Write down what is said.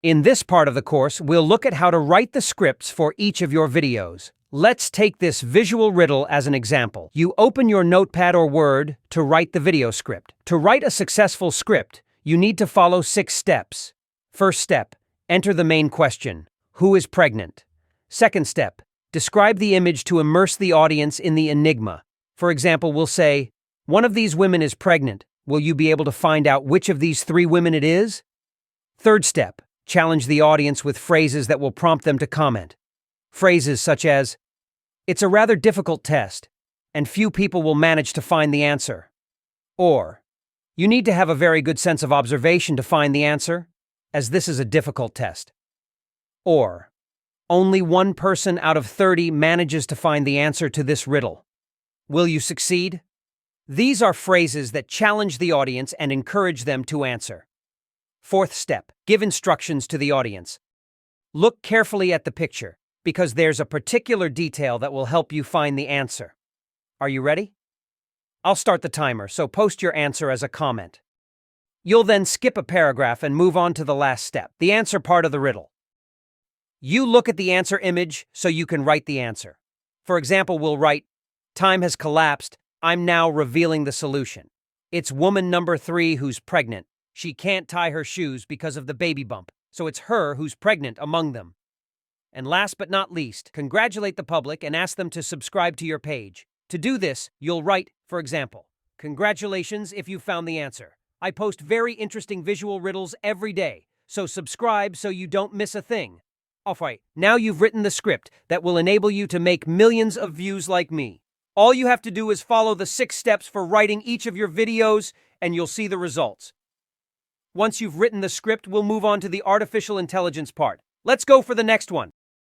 In this part of the course, we'll look at how to write the scripts for each of your videos. Let's take this visual riddle as an example. You open your Notepad or Word to write the video script. To write a successful script, you need to follow 6 steps. First step, enter the main question. Who is pregnant? Second step, describe the image to immerse the audience in the enigma. For example, we'll say, one of these women is pregnant. Will you be able to find out which of these 3 women it is? Third step, challenge the audience with phrases that will prompt them to comment. Phrases such as, it's a rather difficult test, and few people will manage to find the answer. Or, you need to have a very good sense of observation to find the answer, as this is a difficult test. Or, only 1 person out of 30 manages to find the answer to this riddle. Will you succeed? These are phrases that challenge the audience and encourage them to answer. Fourth step, give instructions to the audience. Look carefully at the picture, because there's a particular detail that will help you find the answer. Are you ready? I'll start the timer, so post your answer as a comment. You'll then skip a paragraph and move on to the last step, the answer part of the riddle. You look at the answer image so you can write the answer. For example, we'll write, time has collapsed, I'm now revealing the solution. It's woman number 3 who's pregnant. She can't tie her shoes because of the baby bump, so it's her who's pregnant among them. And last but not least, congratulate the public and ask them to subscribe to your page. To do this, you'll write, for example, congratulations if you found the answer. I post very interesting visual riddles every day, so subscribe so you don't miss a thing. Alright, now you've written the script that will enable you to make millions of views like me. All you have to do is follow the 6 steps for writing each of your videos, and you'll see the results. Once you've written the script, we'll move on to the artificial intelligence part. Let's go for the next one.